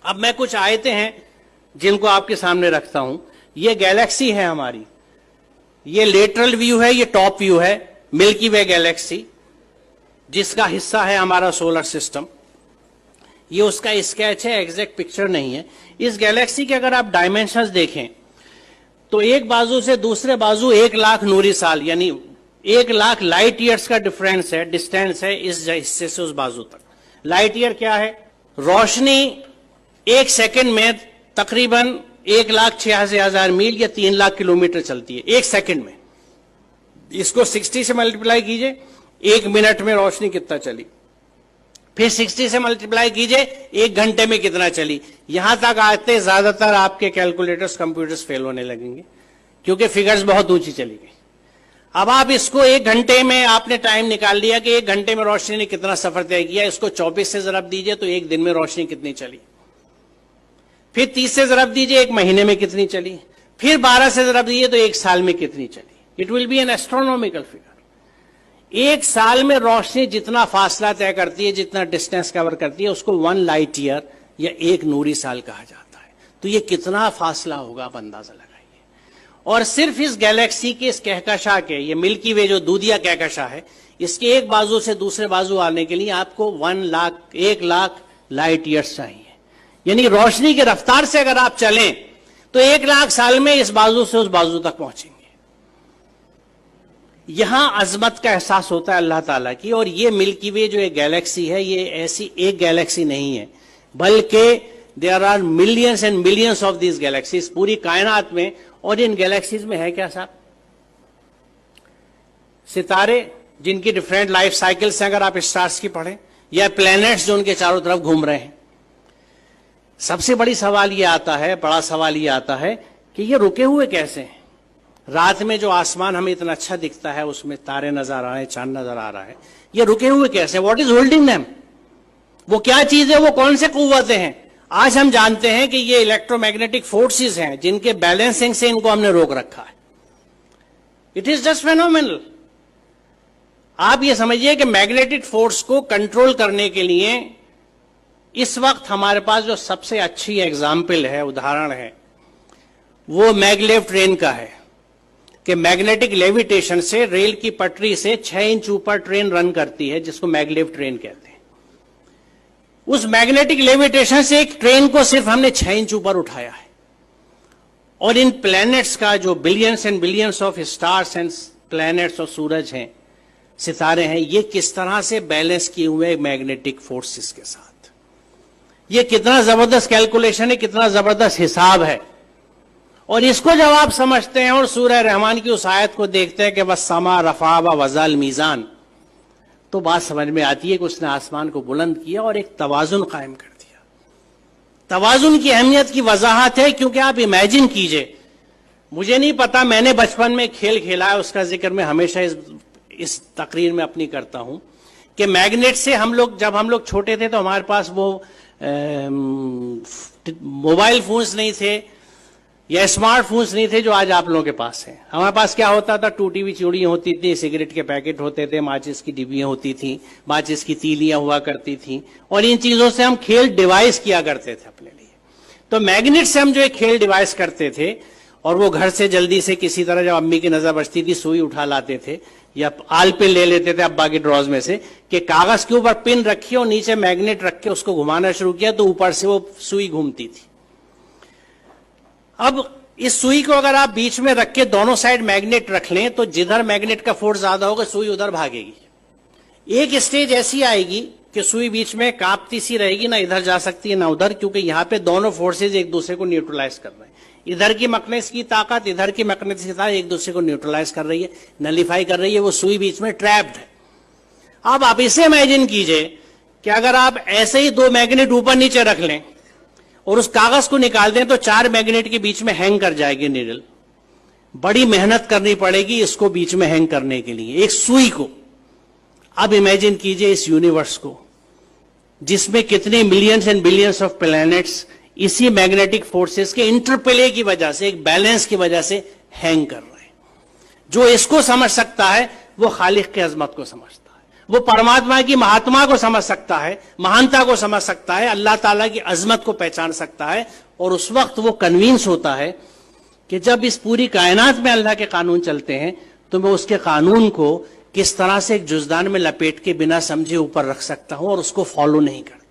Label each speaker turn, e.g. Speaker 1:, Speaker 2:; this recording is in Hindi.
Speaker 1: अब मैं कुछ आयतें हैं जिनको आपके सामने रखता हूं। ये गैलेक्सी है हमारी, ये लेटरल व्यू है, ये टॉप व्यू है मिल्की वे गैलेक्सी, जिसका हिस्सा है हमारा सोलर सिस्टम। ये उसका स्केच है, एग्जैक्ट पिक्चर नहीं है। इस गैलेक्सी के अगर आप डायमेंशंस देखें तो एक बाजू से दूसरे बाजू 1,00,000 नूरी साल यानी 1,00,000 लाइट ईयर्स का डिफरेंस है, डिस्टेंस है इस हिस्से से उस बाजू तक। लाइट ईयर क्या है? रोशनी 1 सेकंड में तकरीबन 1,86,000 मील या 3,00,000 किलोमीटर चलती है 1 सेकंड में। इसको 60 से मल्टीप्लाई कीजिए, 1 मिनट में रोशनी कितना चली, फिर 60 से मल्टीप्लाई कीजिए 1 घंटे में कितना चली। यहां तक आते ज्यादातर आपके कैलकुलेटर्स कंप्यूटर्स फेल होने लगेंगे क्योंकि फिगर्स बहुत ऊंची चली गई। अब आप इसको 1 घंटे में आपने टाइम निकाल लिया कि 1 घंटे में रोशनी ने कितना सफर तय किया, इसको 24 से जरब दीजिए तो 1 दिन में रोशनी कितनी चली, फिर 30 से जरब दीजिए 1 महीने में कितनी चली, फिर 12 से जरब दीजिए तो 1 साल में कितनी चली। It will be N astronomical figure. 1 साल में रोशनी जितना फासला तय करती है, जितना डिस्टेंस कवर करती है, उसको 1 लाइट ईयर या 1 नूरी साल कहा जाता है। तो ये कितना फासला होगा आप अंदाजा लगाइए। और सिर्फ इस गैलेक्सी के इस कहकशां के, ये मिल्की वे जो दूधिया कहकशां है, इसके एक बाजू से दूसरे बाजू आने के लिए आपको 1,00,000 लाइट ईयर्स चाहिए। यानी रोशनी की रफ्तार से अगर आप चलें तो 1,00,000 साल में इस बाजू से उस बाजू तक पहुंचेंगे। यहां अजमत का एहसास होता है अल्लाह ताला की। और ये मिल्की वे जो एक गैलेक्सी है, ये ऐसी एक गैलेक्सी नहीं है, बल्कि there are millions and millions of these galaxies पूरी कायनात में। और इन गैलेक्सीज में है क्या साहब? सितारे जिनकी डिफरेंट लाइफ साइकिल्स हैं, अगर आप स्टार्स की पढ़ें, या प्लैनेट्स जो उनके चारों तरफ घूम रहे हैं। सबसे बड़ा सवाल ये आता है कि ये रुके हुए कैसे हैं? रात में जो आसमान हमें इतना अच्छा दिखता है, उसमें तारे नजर आ रहे हैं, चांद नजर आ रहा है, ये रुके हुए कैसे? What is holding them? वो क्या चीज है? वो कौन से कुव्वतें हैं? आज हम जानते हैं कि ये इलेक्ट्रोमैग्नेटिक फोर्सेस हैं जिनके बैलेंसिंग से इनको हमने रोक रखा है। It is just phenomenal. आप ये समझिए कि मैग्नेटिक फोर्स को कंट्रोल करने के लिए इस वक्त हमारे पास जो सबसे अच्छी एग्जाम्पल है, उदाहरण है, वो मैगलेव ट्रेन का है कि मैग्नेटिक लेविटेशन से रेल की पटरी से 6 इंच ऊपर ट्रेन रन करती है, जिसको मैगलेव ट्रेन कहते हैं। उस मैग्नेटिक लेविटेशन से एक ट्रेन को सिर्फ हमने 6 इंच ऊपर उठाया है। और इन प्लैनेट्स का जो billions and billions of stars and planets और सूरज हैं, सितारे हैं, ये किस तरह से बैलेंस किए हुए मैग्नेटिक फोर्सेस के साथ। ये कितना जबरदस्त कैलकुलेशन है, कितना जबरदस्त हिसाब है। और इसको जब आप समझते हैं और सूरह रहमान की उस आयत को देखते हैं कि बस समा रफा व वज़ल मीज़ान, तो बात समझ में आती है कि उसने आसमान को बुलंद किया और एक तवाजुन कायम कर दिया। तवाजुन की अहमियत की वजाहत है क्योंकि आप इमेजिन कीजिए, मुझे नहीं पता, मैंने बचपन में खेल खेला है, उसका जिक्र मैं हमेशा इस तकरीर में अपनी करता हूं कि मैग्नेट से जब हम लोग छोटे थे तो हमारे पास वो मोबाइल फोन्स नहीं थे या स्मार्टफोन्स नहीं थे जो आज आप लोगों के पास है। हमारे पास क्या होता था? टूटी हुई चूड़ियां होती थी, सिगरेट के पैकेट होते थे, माचिस की डिब्बियां होती थी, माचिस की तीलियां हुआ करती थी, और इन चीजों से हम खेल डिवाइस किया करते थे अपने लिए। तो मैग्नेट से हम जो एक खेल डिवाइस करते थे, और वो घर से जल्दी से किसी तरह जब अम्मी की नजर बचती थी सुई उठा लाते थे या आल पे ले लेते थे अब्बा के ड्रॉज में से कि कागज के ऊपर पिन रखी और नीचे मैग्नेट रख के उसको घुमाना शुरू किया तो ऊपर से वो सुई घूमती थी। अब इस सुई को अगर आप बीच में रख के दोनों साइड मैग्नेट रख लें तो जिधर मैग्नेट का फोर्स ज्यादा होगा सुई उधर भागेगी। एक स्टेज ऐसी आएगी कि सुई बीच में कांपती सी रहेगी, ना इधर जा सकती है ना उधर, क्योंकि यहां पे दोनों फोर्सेज एक दूसरे को न्यूट्रलाइज कर रहे हैं। इधर की मैग्नेटिक की ताकत, इधर की मैग्नेटिक की ताकत एक दूसरे को न्यूट्रलाइज कर रही है, नलिफाई कर रही है। वो सुई बीच में ट्रैप्ड है। अब आप इसे इमेजिन कीजिए कि अगर आप ऐसे ही 2 मैग्नेट ऊपर नीचे रख लें और उस कागज को निकाल दें तो 4 मैग्नेट के बीच में हैंग कर जाएगी नीडल। बड़ी मेहनत करनी पड़ेगी इसको बीच में हैंग करने के लिए, एक सुई को। अब इमेजिन कीजिए इस यूनिवर्स को जिसमें कितने millions and billions of planets इसी मैग्नेटिक फोर्सेस के इंटरप्ले की वजह से, एक बैलेंस की वजह से हैंग कर रहे हैं। जो इसको समझ सकता है वो खालिक की अजमत को समझता है। वो परमात्मा की महात्मा को समझ सकता है, महानता को समझ सकता है, अल्लाह ताला की अजमत को पहचान सकता है। और उस वक्त वो कन्विंस होता है कि जब इस पूरी कायनात में अल्लाह के कानून चलते हैं तो मैं उसके कानून को किस तरह से एक जुजदान में लपेट के बिना समझे ऊपर रख सकता हूं और उसको फॉलो नहीं करता।